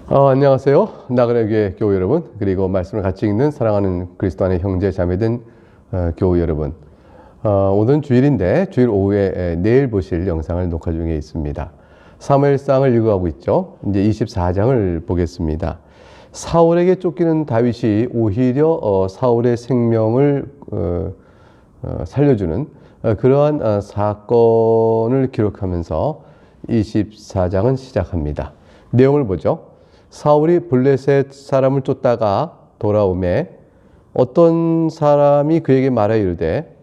안녕하세요. 나그네교회 교우 여러분, 그리고 말씀을 같이 읽는 사랑하는 그리스도 안의 형제 자매된 교우 여러분. 오늘은 주일인데 주일 오후에 내일 보실 영상을 녹화 중에 있습니다. 사무엘상을 읽어가고 있죠. 이제 24장을 보겠습니다. 사울에게 쫓기는 다윗이 오히려 사울의 생명을 살려주는 그러한 사건을 기록하면서 24장은 시작합니다. 내용을 보죠. 사울이 블레셋 사람을 쫓다가 돌아오매 어떤 사람이 그에게 말하여 이르되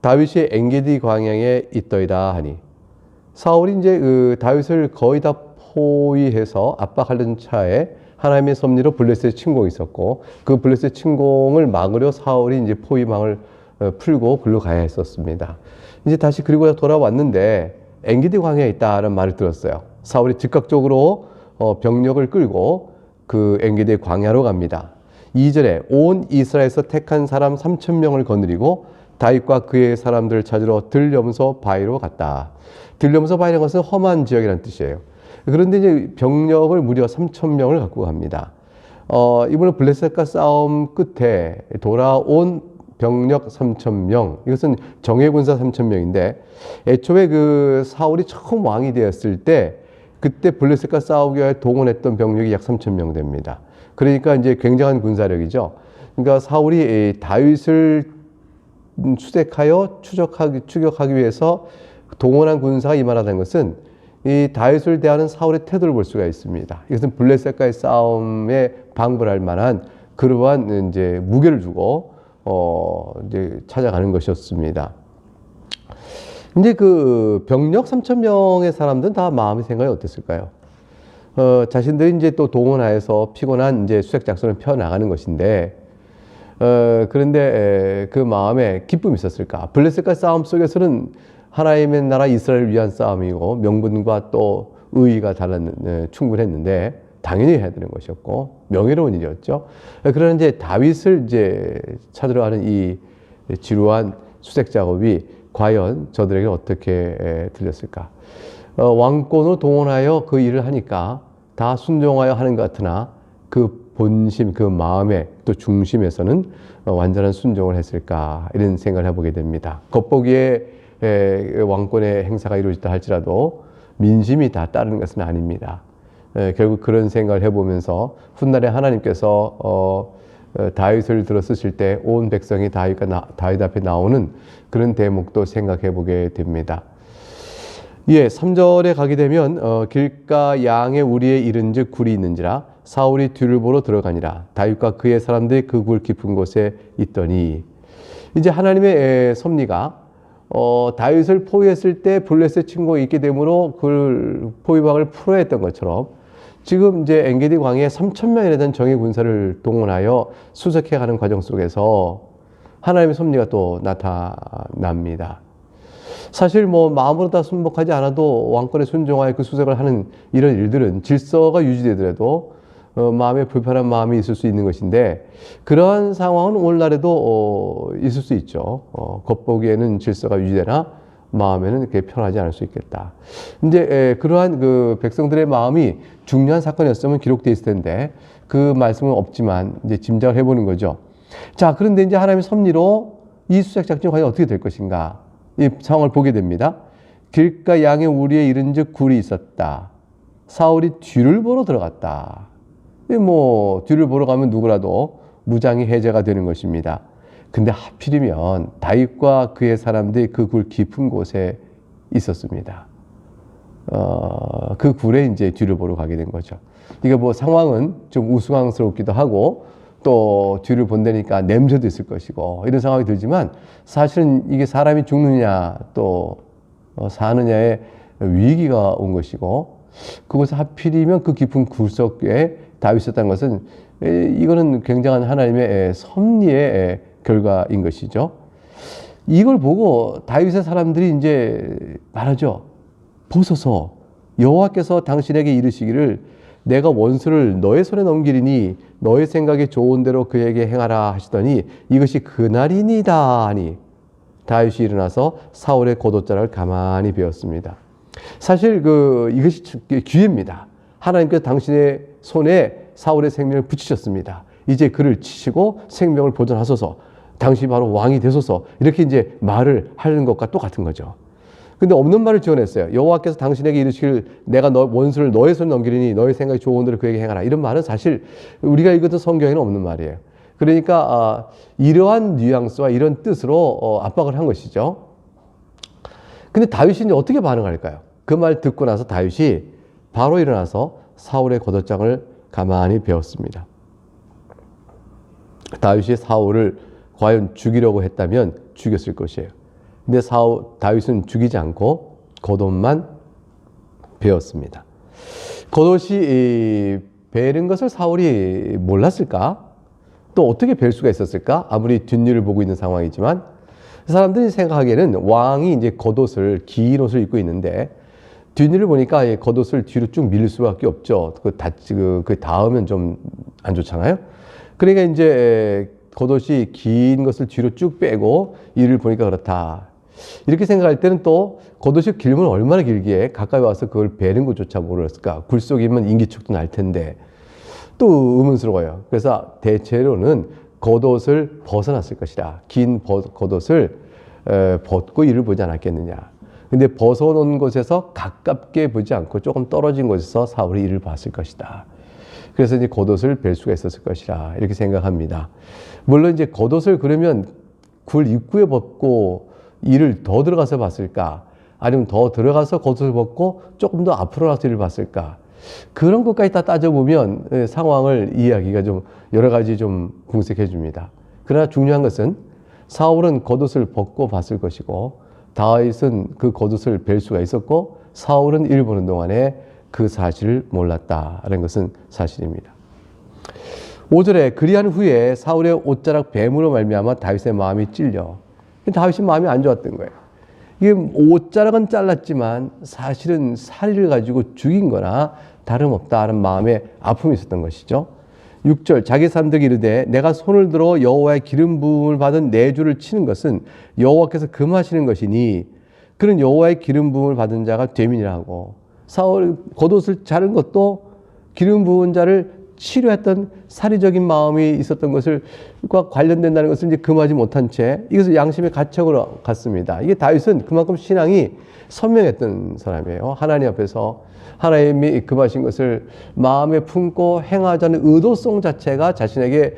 다윗이 엔게디 광야에 있더이다 하니, 사울이 이제 그 다윗을 거의 다 포위해서 압박하려는 차에 하나님의 섭리로 블레셋 침공이 있었고, 그 블레셋 침공을 막으려 사울이 이제 포위망을 풀고 글로 가야 했었습니다. 이제 다시 그리고 돌아왔는데 엔게디 광야에 있다는 말을 들었어요. 사울이 즉각적으로 병력을 끌고 그 엔게디 광야로 갑니다. 2절에 온 이스라엘에서 택한 사람 3,000명을 거느리고 다윗과 그의 사람들을 찾으러 들려면서 바위로 갔다. 들려면서 바위라는 것은 험한 지역이라는 뜻이에요. 그런데 이제 병력을 무려 3,000명을 갖고 갑니다. 이번에 블레셋과 싸움 끝에 돌아온 병력 3,000명, 이것은 정예군사 3,000명인데, 애초에 그 사울이 처음 왕이 되었을 때 그때 블레셋과 싸우기 위해 동원했던 병력이 약 3,000명 됩니다. 그러니까 이제 굉장한 군사력이죠. 그러니까 사울이 다윗을 수색하여 추격하기 위해서 동원한 군사가 이만하다는 것은 이 다윗을 대하는 사울의 태도를 볼 수가 있습니다. 이것은 블레셋과의 싸움에 방불할 만한 그러한 이제 무게를 두고 이제 찾아가는 것이었습니다. 이제 그 병력 3,000명의 사람들은 다 마음의 생각이 어땠을까요? 자신들이 이제 또 동원하여서 피곤한 이제 수색 작전을 펴 나가는 것인데, 그런데 그 마음에 기쁨이 있었을까? 블레셋과 싸움 속에서는 하나님의 나라 이스라엘을 위한 싸움이고 명분과 또 의의가 충분했는데 당연히 해야 되는 것이었고 명예로운 일이었죠. 그러나 이제 다윗을 이제 찾으러 가는 이 지루한 수색 작업이 과연 저들에게 어떻게 들렸을까? 왕권으로 동원하여 그 일을 하니까 다 순종하여 하는 것 같으나 그 본심, 그 마음의 또 중심에서는 완전한 순종을 했을까? 이런 생각을 해보게 됩니다. 겉보기에 왕권의 행사가 이루어졌다 할지라도 민심이 다 따르는 것은 아닙니다. 결국 그런 생각을 해보면서 훗날에 하나님께서 다윗을 들어 쓰실 때 온 백성이 다윗 앞에 나오는 그런 대목도 생각해 보게 됩니다. 예, 3절에 가게 되면 길가 양의 우리에 이른즉 굴이 있는지라 사울이 뒤를 보러 들어가니라 다윗과 그의 사람들이 그 굴 깊은 곳에 있더니, 이제 하나님의 섭리가 다윗을 포위했을 때 블레셋 침공이 있게 되므로 그 포위망을 풀어야 했던 것처럼 지금 이제 엔게디 광야에 3,000명이나 되는 정예 군사를 동원하여 수색해가는 과정 속에서 하나님의 섭리가 또 나타납니다. 사실 뭐 마음으로 다 순복하지 않아도 왕권에 순종하여 그 수색을 하는 이런 일들은 질서가 유지되더라도 마음에 불편한 마음이 있을 수 있는 것인데, 그러한 상황은 오늘날에도 있을 수 있죠. 겉보기에는 질서가 유지되나 마음에는 그렇게 편하지 않을 수 있겠다. 이제 그러한 그 백성들의 마음이 중요한 사건이었으면 기록되어 있을 텐데 그 말씀은 없지만 이제 짐작을 해보는 거죠. 자, 그런데 이제 하나님의 섭리로 이 수색 작전이 과연 어떻게 될 것인가, 이 상황을 보게 됩니다. 길가 양의 우리에 이른즉 굴이 있었다. 사울이 뒤를 보러 들어갔다. 뭐 뒤를 보러 가면 누구라도 무장이 해제가 되는 것입니다. 근데 하필이면 다윗과 그의 사람들이 그 굴 깊은 곳에 있었습니다. 그 굴에 이제 뒤를 보러 가게 된 거죠. 이게 뭐 상황은 좀 우스꽝스럽기도 하고 또 뒤를 본다니까 냄새도 있을 것이고 이런 상황이 들지만, 사실은 이게 사람이 죽느냐 또 사느냐의 위기가 온 것이고, 그곳에 하필이면 그 깊은 굴 속에 다윗이 있었다는 것은 이거는 굉장한 하나님의 섭리의 결과인 것이죠. 이걸 보고 다윗의 사람들이 이제 말하죠. 보소서, 여호와께서 당신에게 이르시기를 내가 원수를 너의 손에 넘기리니 너의 생각에 좋은 대로 그에게 행하라 하시더니 이것이 그날이니이다 하니 다윗이 일어나서 사울의 고도자를 가만히 베었습니다. 사실 이것이 기회입니다. 하나님께서 당신의 손에 사울의 생명을 붙이셨습니다. 이제 그를 치시고 생명을 보존하소서. 당신이 바로 왕이 되소서. 이렇게 이제 말을 하는 것과 똑같은 거죠. 근데 없는 말을 지어냈어요. 여호와께서 당신에게 이르시길 내가 너 원수를 너의 손에 넘기리니 너의 생각이 좋은 대로 그에게 행하라. 이런 말은 사실 우리가 읽었던 성경에는 없는 말이에요. 그러니까 이러한 뉘앙스와 이런 뜻으로 압박을 한 것이죠. 근데 다윗이 이제 어떻게 반응할까요? 그 말 듣고 나서 다윗이 바로 일어나서 사울의 겉옷장을 가만히 베었습니다. 다윗이 사울을 과연 죽이려고 했다면 죽였을 것이에요. 근데 다윗은 죽이지 않고 겉옷만 베었습니다. 겉옷이 베는 것을 사울이 몰랐을까? 또 어떻게 벨 수가 있었을까? 아무리 뒷일을 보고 있는 상황이지만 사람들이 생각하기에는 왕이 이제 겉옷을 긴 옷을 입고 있는데 뒷일을 보니까 겉옷을 뒤로 쭉 밀릴 수밖에 없죠. 그 닿으면 좀 안 좋잖아요. 그러니까 이제 겉옷이 긴 것을 뒤로 쭉 빼고 이를 보니까 그렇다. 이렇게 생각할 때는 또 겉옷이 길면 얼마나 길기에 가까이 와서 그걸 베는 것조차 모르겠을까. 굴속이면 인기척도 날 텐데 또 의문스러워요. 그래서 대체로는 겉옷을 벗어났을 것이다. 긴 겉옷을 벗고 이를 보지 않았겠느냐. 근데 벗어놓은 곳에서 가깝게 보지 않고 조금 떨어진 곳에서 사울이 이를 봤을 것이다. 그래서 이제 겉옷을 벨 수가 있었을 것이라 이렇게 생각합니다. 물론 이제 겉옷을 그러면 굴 입구에 벗고 이를 더 들어가서 봤을까? 아니면 더 들어가서 겉옷을 벗고 조금 더 앞으로 나서 이를 봤을까? 그런 것까지 다 따져보면 상황을 이해하기가 좀 여러 가지 좀 궁색해 줍니다. 그러나 중요한 것은 사울은 겉옷을 벗고 봤을 것이고 다윗은 그 겉옷을 벨 수가 있었고 사울은 이를 보는 동안에 그 사실을 몰랐다는 것은 사실입니다. 5절에 그리한 후에 사울의 옷자락 뱀으로 말미암아 다윗의 마음이 찔려. 다윗이 마음이 안 좋았던 거예요. 이게 옷자락은 잘랐지만 사실은 살이를 가지고 죽인 거나 다름없다는 마음에 아픔이 있었던 것이죠. 6절 자기 사람들이 이르되 내가 손을 들어 여호와의 기름 부음을 받은 내 주를 치는 것은 여호와께서 금하시는 것이니 그는 여호와의 기름 부음을 받은 자가 됨이니라 하고 사울 겉옷을 자른 것도 기름 부은 자를 치료했던 사리적인 마음이 있었던 것과 관련된다는 것을 이제 금하지 못한 채 이것을 양심의 가책으로 갔습니다. 이게 다윗은 그만큼 신앙이 선명했던 사람이에요. 하나님 앞에서 하나님이 금하신 것을 마음에 품고 행하자는 의도성 자체가 자신에게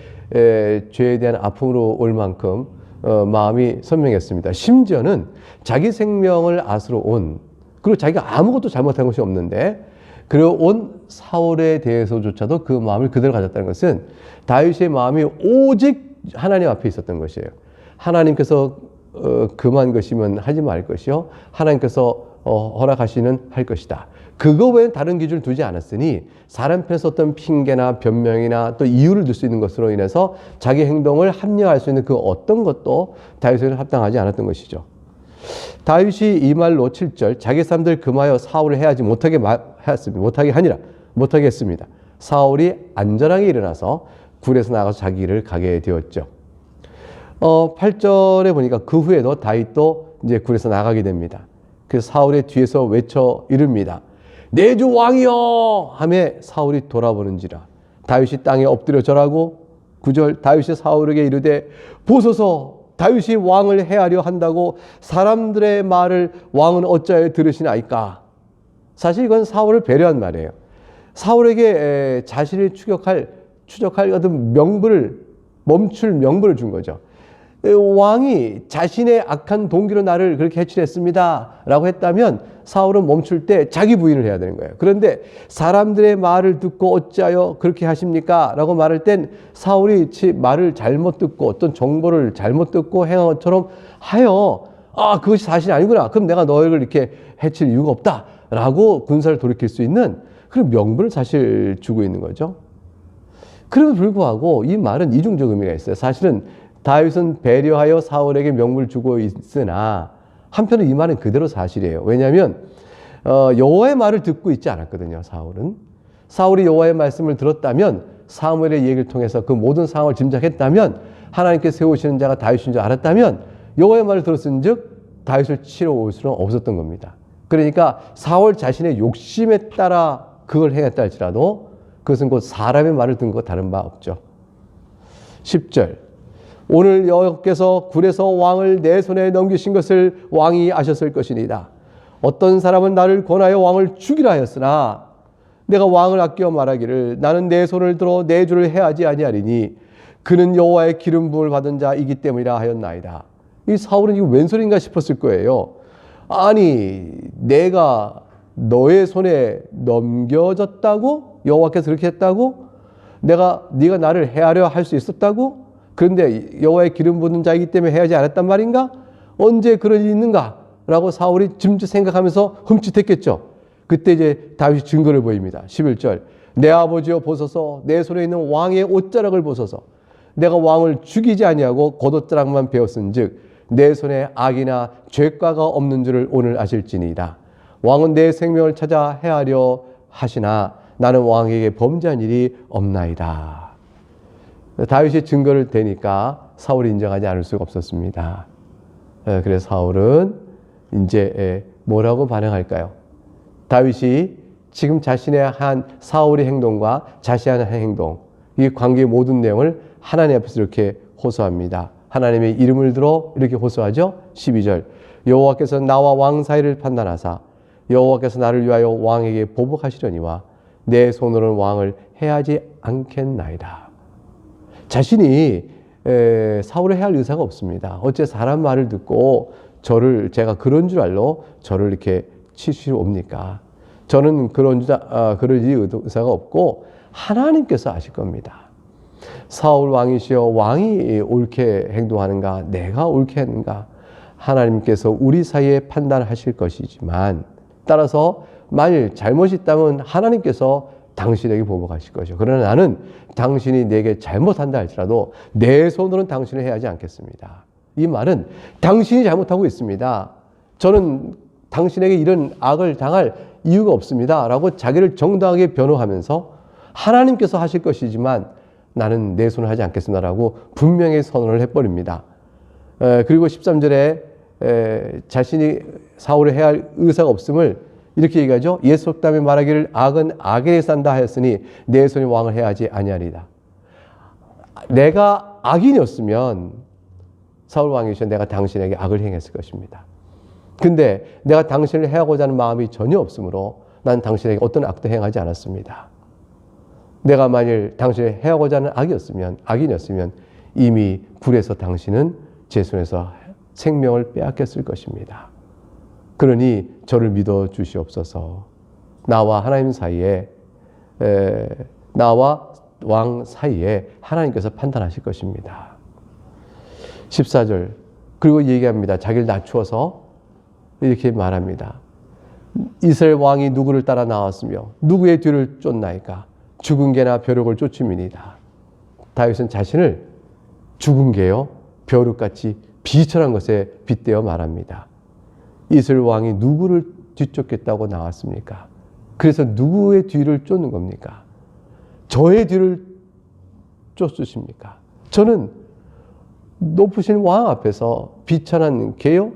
죄에 대한 아픔으로 올 만큼 마음이 선명했습니다. 심지어는 자기 생명을 앗으러 온 그리고 자기가 아무것도 잘못한 것이 없는데 그리고 온 사울에 대해서조차도 그 마음을 그대로 가졌다는 것은 다윗의 마음이 오직 하나님 앞에 있었던 것이에요. 하나님께서 금한 것이면 하지 말 것이요 하나님께서 허락하시는 할 것이다. 그거 외엔 다른 기준을 두지 않았으니 사람 편에서 어떤 핑계나 변명이나 또 이유를 들 수 있는 것으로 인해서 자기 행동을 합리화할 수 있는 그 어떤 것도 다윗에게는 합당하지 않았던 것이죠. 다윗이 이 말로 7절 자기 사람들 금하여 사울을 해하지 못하게 했습니다. 사울이 안전하게 일어나서 굴에서 나가서 자기 길을 가게 되었죠. 8절에 보니까 그 후에도 다윗도 이제 굴에서 나가게 됩니다. 그래서 사울의 뒤에서 외쳐 이릅니다. 내 주 왕이여 하며 사울이 돌아보는지라 다윗이 땅에 엎드려 절하고 9절 다윗이 사울에게 이르되 보소서 다윗이 왕을 해하려 한다고 사람들의 말을 왕은 어찌하여 들으시나이까. 사실 이건 사울을 배려한 말이에요. 사울에게 자신을 추적할 어떤 멈출 명분을 준 거죠. 왕이 자신의 악한 동기로 나를 그렇게 해치했습니다 라고 했다면 사울은 멈출 때 자기 부인을 해야 되는 거예요. 그런데 사람들의 말을 듣고 어찌하여 그렇게 하십니까? 라고 말할 땐 사울이 말을 잘못 듣고 어떤 정보를 잘못 듣고 행한 것처럼 하여 그것이 사실이 아니구나. 그럼 내가 너를 이렇게 해칠 이유가 없다 라고 군사를 돌이킬 수 있는 그런 명분을 사실 주고 있는 거죠. 그럼에도 불구하고 이 말은 이중적 의미가 있어요. 사실은 다윗은 배려하여 사울에게 명분을 주고 있으나 한편은 이 말은 그대로 사실이에요. 왜냐하면 여호와의 말을 듣고 있지 않았거든요. 사울이 여호와의 말씀을 들었다면 사무엘의 얘기를 통해서 그 모든 상황을 짐작했다면 하나님께 세우시는 자가 다윗인 줄 알았다면 여호와의 말을 들었은즉 다윗을 치러 올 수는 없었던 겁니다. 그러니까 사울 자신의 욕심에 따라 그걸 행했다 할지라도 그것은 곧 사람의 말을 듣는 것 다른 바 없죠. 10절 오늘 여호와께서 굴에서 왕을 내 손에 넘기신 것을 왕이 아셨을 것이니이다. 어떤 사람은 나를 권하여 왕을 죽이라 하였으나 내가 왕을 아껴 말하기를 나는 내 손을 들어 내 주를 해하지 아니하리니 그는 여호와의 기름 부음을 받은 자이기 때문이라 하였나이다. 이 사울은 이거 웬 소린가 싶었을 거예요. 아니 내가 너의 손에 넘겨졌다고? 여호와께서 그렇게 했다고? 네가 나를 해하려 할 수 있었다고? 그런데 여호와의 기름 부은 자이기 때문에 해하지 않았단 말인가? 언제 그런 일이 있는가? 라고 사울이 짐짓 생각하면서 흠칫했겠죠. 그때 이제 다윗이 증거를 보입니다. 11절 내 아버지여 보소서 내 손에 있는 왕의 옷자락을 보소서 내가 왕을 죽이지 아니하고 겉옷자락만 베었은즉 내 손에 악이나 죄과가 없는 줄을 오늘 아실지니이다. 왕은 내 생명을 찾아 해하려 하시나 나는 왕에게 범죄한 일이 없나이다. 다윗이 증거를 대니까 사울이 인정하지 않을 수가 없었습니다. 그래서 사울은 이제 뭐라고 반응할까요? 다윗이 지금 자신의 한 사울의 행동과 자신의 한 행동, 이 관계의 모든 내용을 하나님 앞에서 이렇게 호소합니다. 하나님의 이름을 들어 이렇게 호소하죠. 12절 여호와께서 나와 왕 사이를 판단하사 여호와께서 나를 위하여 왕에게 보복하시려니와 내 손으로는 왕을 해하지 않겠나이다. 자신이 사울을 해할 의사가 없습니다. 어째 사람 말을 듣고 제가 그런 줄 알로 저를 이렇게 치시러 옵니까? 저는 그럴 의사가 없고 하나님께서 아실 겁니다. 사울 왕이시여 왕이 옳게 행동하는가 내가 옳게 했는가 하나님께서 우리 사이에 판단하실 것이지만 따라서 만일 잘못이 있다면 하나님께서 당신에게 보복하실 것이요. 그러나 나는 당신이 내게 잘못한다 할지라도 내 손으로는 당신을 해하지 않겠습니다. 이 말은 당신이 잘못하고 있습니다. 저는 당신에게 이런 악을 당할 이유가 없습니다. 라고 자기를 정당하게 변호하면서 하나님께서 하실 것이지만 나는 내 손을 하지 않겠습니다. 라고 분명히 선언을 해버립니다. 그리고 13절에 자신이 사울을 해야 할 의사가 없음을 이렇게 얘기하죠. 옛 속담에 말하기를 악은 악에 산다 하였으니 내 손이 왕을 해하지 아니하리다. 내가 악인이었으면 사울 왕이시여 내가 당신에게 악을 행했을 것입니다. 근데 내가 당신을 해하고자 하는 마음이 전혀 없으므로 난 당신에게 어떤 악도 행하지 않았습니다. 내가 만일 당신을 해하고자 하는 악인이었으면 이미 굴에서 당신은 제 손에서 생명을 빼앗겼을 것입니다. 그러니 저를 믿어 주시옵소서. 나와 하나님 사이에 나와 왕 사이에 하나님께서 판단하실 것입니다. 14절 그리고 얘기합니다. 자기를 낮추어서 이렇게 말합니다. 이스라엘 왕이 누구를 따라 나왔으며 누구의 뒤를 쫓나이까 죽은 개나 벼룩을 쫓음이니이다. 다윗은 자신을 죽은 개요 벼룩같이 비천한 것에 빗대어 말합니다. 이스라엘 왕이 누구를 뒤쫓겠다고 나왔습니까? 그래서 누구의 뒤를 쫓는 겁니까? 저의 뒤를 쫓으십니까? 저는 높으신 왕 앞에서 비천한 개요?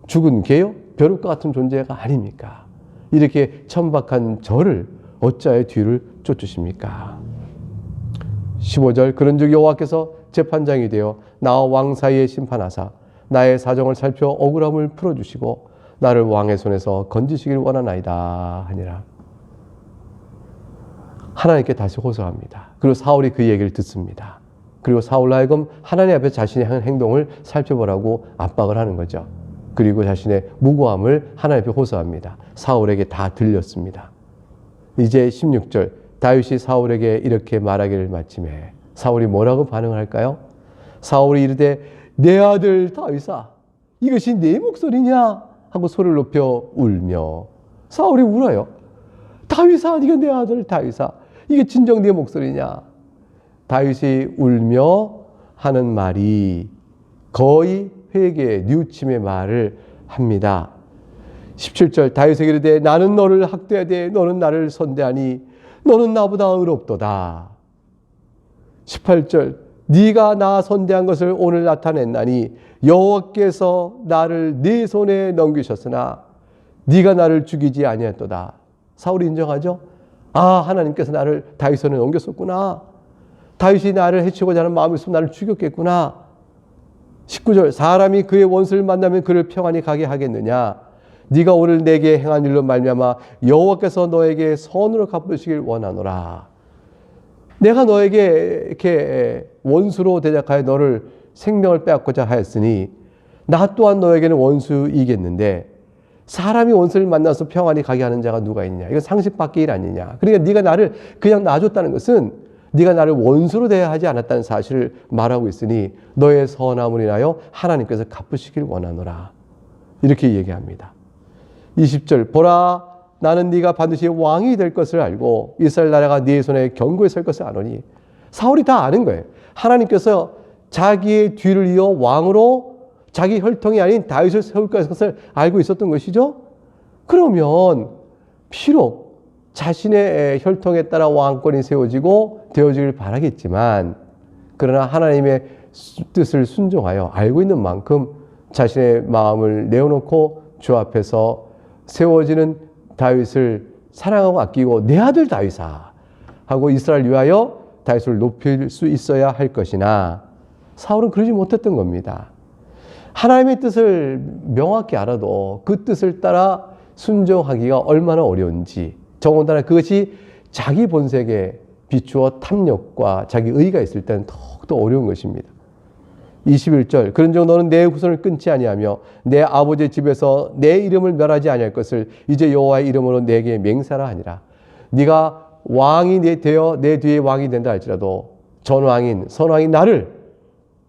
죽은 개요? 벼룩과 같은 존재가 아닙니까? 이렇게 천박한 저를 어찌하여 뒤를 쫓으십니까? 15절 그런즉 여호와께서 재판장이 되어 나와 왕 사이에 심판하사 나의 사정을 살펴 억울함을 풀어주시고 나를 왕의 손에서 건지시길 원하나이다 하니라. 하나님께 다시 호소합니다. 그리고 사울이 그 얘기를 듣습니다. 그리고 사울로 하여금 하나님 앞에 자신의 한 행동을 살펴보라고 압박을 하는 거죠. 그리고 자신의 무고함을 하나님 앞에 호소합니다. 사울에게 다 들렸습니다. 이제 16절 다윗이 사울에게 이렇게 말하기를 마침에 사울이 뭐라고 반응을 할까요? 사울이 이르되 내 아들 다윗아 이것이 내 목소리냐 하고 소리를 높여 울며 사울이 울어요. 다윗아 네가 내 아들 다윗아 이게 진정 내 목소리냐. 다윗이 울며 하는 말이 거의 회개 뉘우침의 말을 합니다. 17절 다윗에게 이르되 나는 너를 학대하되 너는 나를 선대하니 너는 나보다 의롭도다. 18절 네가 나 선대한 것을 오늘 나타냈나니 여호와께서 나를 네 손에 넘기셨으나 네가 나를 죽이지 아니했도다. 사울이 인정하죠? 아, 하나님께서 나를 다윗 손에 넘겼었구나. 다윗이 나를 해치고자 하는 마음이 있으면 나를 죽였겠구나. 19절, 사람이 그의 원수를 만나면 그를 평안히 가게 하겠느냐. 네가 오늘 내게 행한 일로 말미암아 여호와께서 너에게 선으로 갚으시길 원하노라. 내가 너에게 이렇게 원수로 대적하여 너를 생명을 빼앗고자 하였으니 나 또한 너에게는 원수이겠는데 사람이 원수를 만나서 평안히 가게 하는 자가 누가 있느냐. 이건 상식 밖의 일 아니냐. 그러니까 네가 나를 그냥 놔줬다는 것은 네가 나를 원수로 대하지 않았다는 사실을 말하고 있으니 너의 선함을 인하여 하나님께서 갚으시길 원하노라. 이렇게 얘기합니다. 20절, 보라 나는 네가 반드시 왕이 될 것을 알고 이스라엘 나라가 네 손에 견고히 설 것을 아노니. 사울이 다 아는 거예요. 하나님께서 자기의 뒤를 이어 왕으로 자기 혈통이 아닌 다윗을 세울 것을 알고 있었던 것이죠. 그러면 비록 자신의 혈통에 따라 왕권이 세워지고 되어지길 바라겠지만 그러나 하나님의 뜻을 순종하여 알고 있는 만큼 자신의 마음을 내어놓고 주 앞에서 세워지는 다윗을 사랑하고 아끼고 내 아들 다윗아 하고 이스라엘 위하여 다윗을 높일 수 있어야 할 것이나 사울은 그러지 못했던 겁니다. 하나님의 뜻을 명확히 알아도 그 뜻을 따라 순종하기가 얼마나 어려운지, 더군다나 그것이 자기 본색에 비추어 탐욕과 자기 의의가 있을 때는 더욱더 어려운 것입니다. 21절, 그런즉 너는 내 후손을 끊지 아니하며 내 아버지의 집에서 내 이름을 멸하지 아니할 것을 이제 여호와의 이름으로 내게 맹세하라 하니라. 네가 왕이 되어 내 뒤에 왕이 된다 할지라도 전왕인 선왕인 나를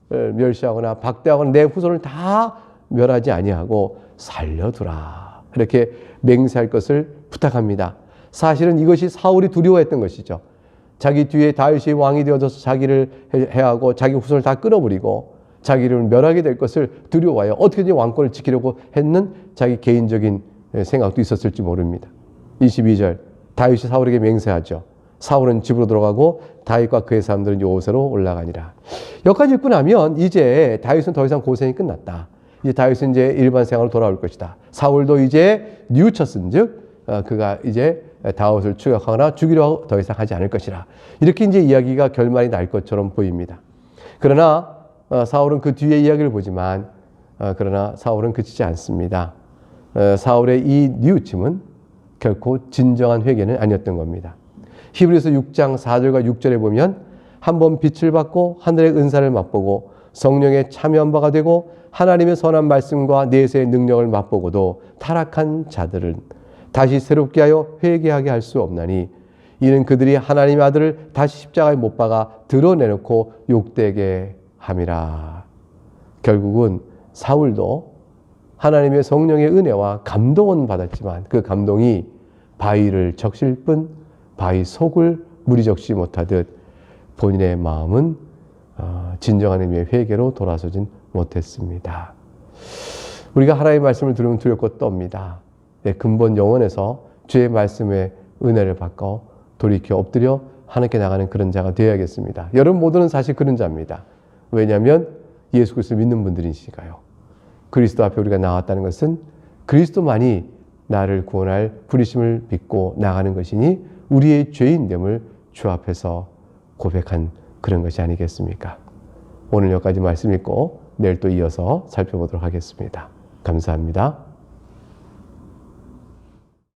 멸시하거나 박대하거나 내 후손을 다 멸하지 아니하고 살려두라. 이렇게 맹세할 것을 부탁합니다. 사실은 이것이 사울이 두려워했던 것이죠. 자기 뒤에 다윗이 왕이 되어져서 자기를 해하고 자기 후손을 다 끊어버리고 자기를 멸하게 될 것을 두려워하여 어떻게든지 왕권을 지키려고 했는 자기 개인적인 생각도 있었을지 모릅니다. 22절, 다윗이 사울에게 맹세하죠. 사울은 집으로 들어가고 다윗과 그의 사람들은 요새로 올라가니라. 여기까지 읽고 나면 이제 다윗은 더 이상 고생이 끝났다. 이제 다윗은 이제 일반 생활로 돌아올 것이다. 사울도 이제 뉘우쳤은즉 그가 이제 다윗을 추격하거나 죽이려 더 이상 하지 않을 것이라. 이렇게 이제 이야기가 결말이 날 것처럼 보입니다. 그러나 사울은 그 뒤에 이야기를 보지만 그러나 사울은 그치지 않습니다. 사울의 이 뉘우침은 결코 진정한 회개는 아니었던 겁니다. 히브리서 6장 4절과 6절에 보면 한번 빛을 받고 하늘의 은사를 맛보고 성령에 참여한 바가 되고 하나님의 선한 말씀과 내세의 능력을 맛보고도 타락한 자들은 다시 새롭게 하여 회개하게 할 수 없나니 이는 그들이 하나님의 아들을 다시 십자가에 못 박아 드러내놓고 욕되게 함이라. 결국은 사울도 하나님의 성령의 은혜와 감동은 받았지만 그 감동이 바위를 적실 뿐 바위 속을 물이 적시지 못하듯 본인의 마음은 진정한 의미의 회개로 돌아서진 못했습니다. 우리가 하나님의 말씀을 들으면 두렵고 떱니다. 내 근본 영혼에서 주의 말씀의 은혜를 받고 돌이켜 엎드려 하나님께 나가는 그런 자가 되어야겠습니다. 여러분 모두는 사실 그런 자입니다. 왜냐하면 예수 그리스도를 믿는 분들이시니까요. 그리스도 앞에 우리가 나왔다는 것은 그리스도만이 나를 구원할 부르심을 믿고 나가는 것이니 우리의 죄인됨을 주 앞에서 고백한 그런 것이 아니겠습니까? 오늘 여기까지 말씀 읽고 내일 또 이어서 살펴보도록 하겠습니다. 감사합니다.